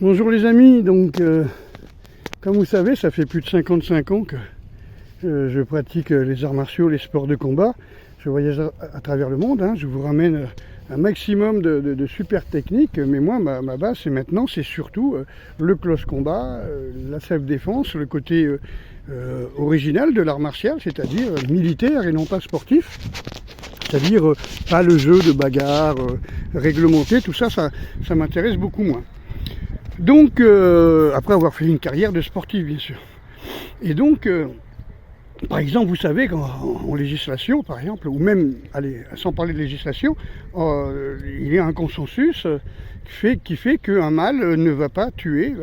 Bonjour les amis, donc comme vous savez, ça fait plus de 55 ans que je pratique les arts martiaux, les sports de combat. Je voyage à travers le monde, je vous ramène un maximum de super techniques, mais moi ma base c'est surtout le close combat, la self-défense, le côté original de l'art martial, c'est-à-dire militaire et non pas sportif. C'est-à-dire pas le jeu de bagarre réglementé, tout ça m'intéresse beaucoup moins. Donc, après avoir fait une carrière de sportif, bien sûr. Et donc, par exemple, vous savez qu'en législation, par exemple, ou même, allez, sans parler de législation, il y a un consensus qui fait qu'un mâle ne va pas tuer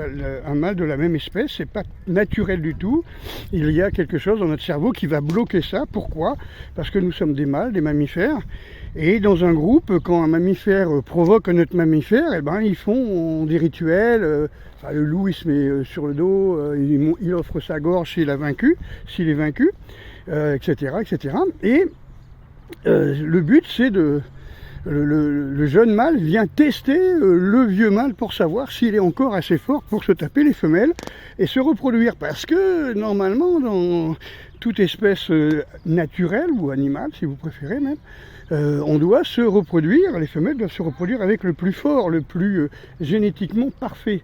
un mâle de la même espèce. C'est pas naturel du tout. Il y a quelque chose dans notre cerveau qui va bloquer ça. Pourquoi? Parce que nous sommes des mâles, des mammifères. Et dans un groupe, quand un mammifère provoque un autre mammifère, ils font des rituels. Le loup, il se met sur le dos, il offre sa gorge s'il est vaincu, etc., etc. Et le but, c'est le jeune mâle vient tester le vieux mâle pour savoir s'il est encore assez fort pour se taper les femelles et se reproduire. Parce que normalement, dans toute espèce naturelle ou animale, si vous préférez même, on doit se reproduire, les femelles doivent se reproduire avec le plus fort, le plus génétiquement parfait.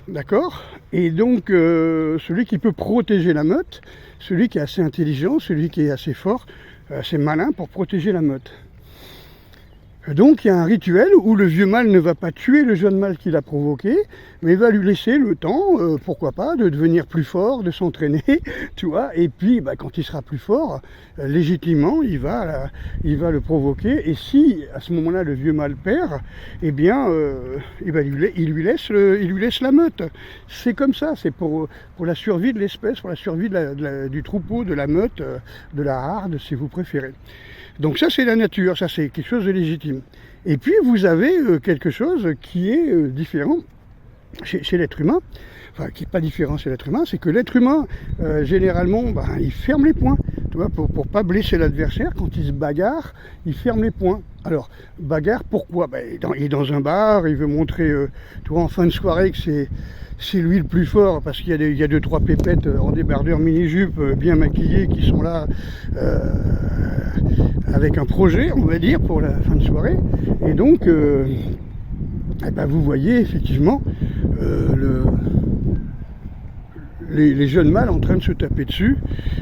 D'accord? Et donc, celui qui peut protéger la meute, celui qui est assez intelligent, celui qui est assez fort, assez malin pour protéger la meute. Donc il y a un rituel où le vieux mâle ne va pas tuer le jeune mâle qu'il a provoqué, mais va lui laisser le temps, pourquoi pas, de devenir plus fort, de s'entraîner, tu vois, et puis quand il sera plus fort, légitimement, il va le provoquer, et si à ce moment-là le vieux mâle perd, il lui laisse la meute. C'est comme ça, c'est pour la survie de l'espèce, pour la survie du troupeau, de la meute, de la harde, si vous préférez. Donc ça c'est la nature, ça c'est quelque chose de légitime. Et puis vous avez quelque chose qui est différent chez l'être humain, enfin qui n'est pas différent chez l'être humain, c'est que l'être humain, généralement, il ferme les poings, tu vois, pour pas blesser l'adversaire. Quand il se bagarre, il ferme les poings. Alors, bagarre, pourquoi? Il est dans un bar, il veut montrer, tu vois, en fin de soirée que c'est lui le plus fort, parce qu'il y a deux, trois pépettes en débardeur mini-jupe bien maquillées qui sont là avec un projet, on va dire, pour la fin de soirée. Et donc, vous voyez effectivement les jeunes mâles en train de se taper dessus,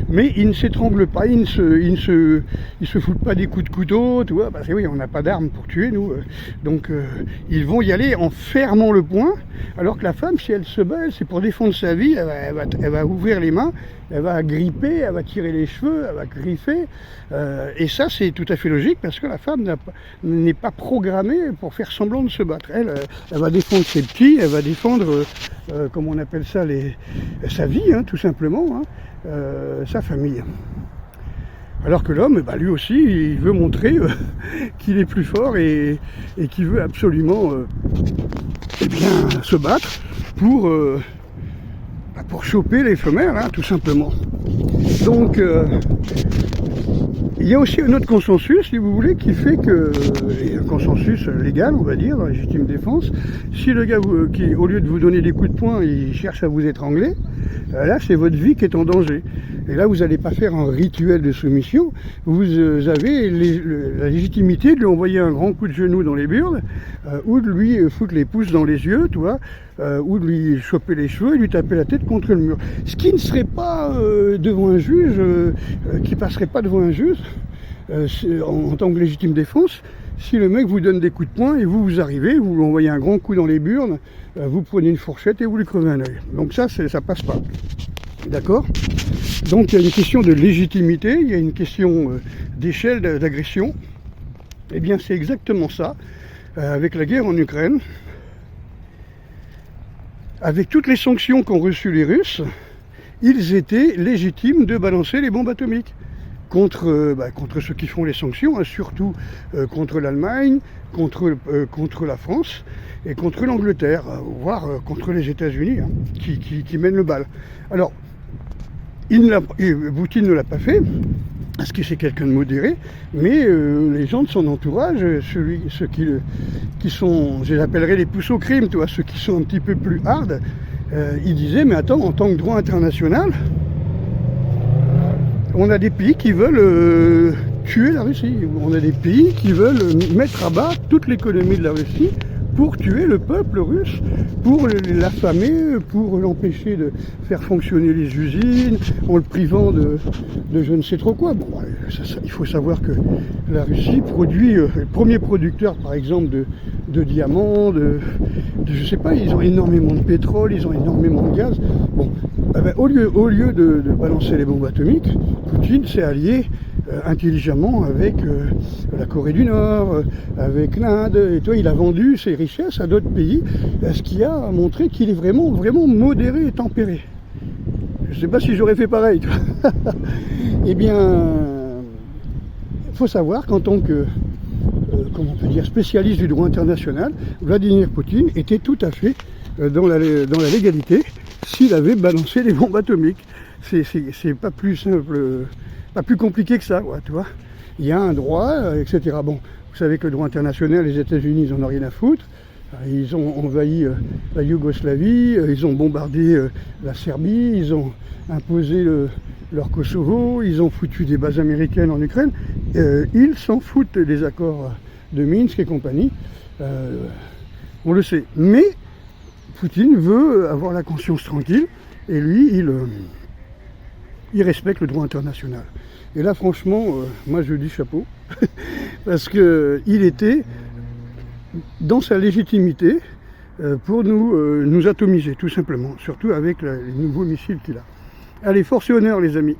mais ils ne s'étranglent pas, ils ne se foutent pas des coups de couteau, tu vois, parce que oui, on n'a pas d'armes pour tuer, nous, donc ils vont y aller en fermant le poing, alors que la femme, si elle se bat, c'est pour défendre sa vie, elle va ouvrir les mains, elle va gripper, elle va tirer les cheveux, elle va griffer, et ça c'est tout à fait logique, parce que la femme n'est pas programmée pour faire semblant de se battre. Elle va défendre ses petits, elle va défendre, comment on appelle ça, sa vie, tout simplement, sa famille. Alors que l'homme, lui aussi, il veut montrer qu'il est plus fort et qu'il veut absolument se battre pour choper les femelles, tout simplement. Donc, il y a aussi un autre consensus, si vous voulez, qui fait que, et un consensus légal, on va dire, dans la légitime défense, si le gars, qui, au lieu de vous donner des coups de poing, il cherche à vous étrangler, là, c'est votre vie qui est en danger. Et là, vous n'allez pas faire un rituel de soumission, vous avez la légitimité de lui envoyer un grand coup de genou dans les burnes, ou de lui foutre les pouces dans les yeux, tu vois, ou de lui choper les cheveux et lui taper la tête contre le mur. Ce qui ne serait pas devant un juge, qui passerait pas devant un juge, en tant que légitime défense, si le mec vous donne des coups de poing et vous arrivez, vous lui envoyez un grand coup dans les burnes, vous prenez une fourchette et vous lui crevez un œil. Donc ça passe pas. D'accord? Donc il y a une question de légitimité, il y a une question d'échelle d'agression. Eh bien c'est exactement ça, avec la guerre en Ukraine, avec toutes les sanctions qu'ont reçues les Russes, ils étaient légitimes de balancer les bombes atomiques contre ceux qui font les sanctions, surtout contre l'Allemagne, contre la France et contre l'Angleterre, voire contre les États-Unis, qui mènent le bal. Alors, Poutine ne l'a pas fait, parce que c'est quelqu'un de modéré, mais les gens de son entourage, ceux qui sont, je les appellerais les pouces au crime, tu vois, ceux qui sont un petit peu plus hard, ils disaient, mais attends, en tant que droit international, on a des pays qui veulent tuer la Russie. On a des pays qui veulent mettre à bas toute l'économie de la Russie pour tuer le peuple russe, pour l'affamer, pour l'empêcher de faire fonctionner les usines, en le privant de je ne sais trop quoi. Bon, il faut savoir que la Russie produit, le premier producteur par exemple de diamants, je sais pas, ils ont énormément de pétrole, ils ont énormément de gaz. Bon, eh ben, au lieu de balancer les bombes atomiques, Poutine s'est allié intelligemment avec la Corée du Nord, avec l'Inde, et toi, il a vendu ses richesses à d'autres pays, ce qui a montré qu'il est vraiment, vraiment modéré et tempéré. Je ne sais pas si j'aurais fait pareil. Eh bien, il faut savoir qu'en tant que, comment on peut dire, spécialiste du droit international, Vladimir Poutine était tout à fait dans la légalité s'il avait balancé des bombes atomiques. C'est pas plus simple, pas plus compliqué que ça, tu vois. Il y a un droit, etc. Bon, vous savez que le droit international, les États-Unis, ils n'en ont rien à foutre. Ils ont envahi la Yougoslavie, ils ont bombardé la Serbie, ils ont imposé leur Kosovo, ils ont foutu des bases américaines en Ukraine. Ils s'en foutent des accords de Minsk et compagnie. On le sait. Mais Poutine veut avoir la conscience tranquille et lui, il respecte le droit international. Et là, franchement, moi je dis chapeau, parce qu'il était dans sa légitimité pour nous atomiser, tout simplement, surtout avec les nouveaux missiles qu'il a. Allez, force et honneur les amis.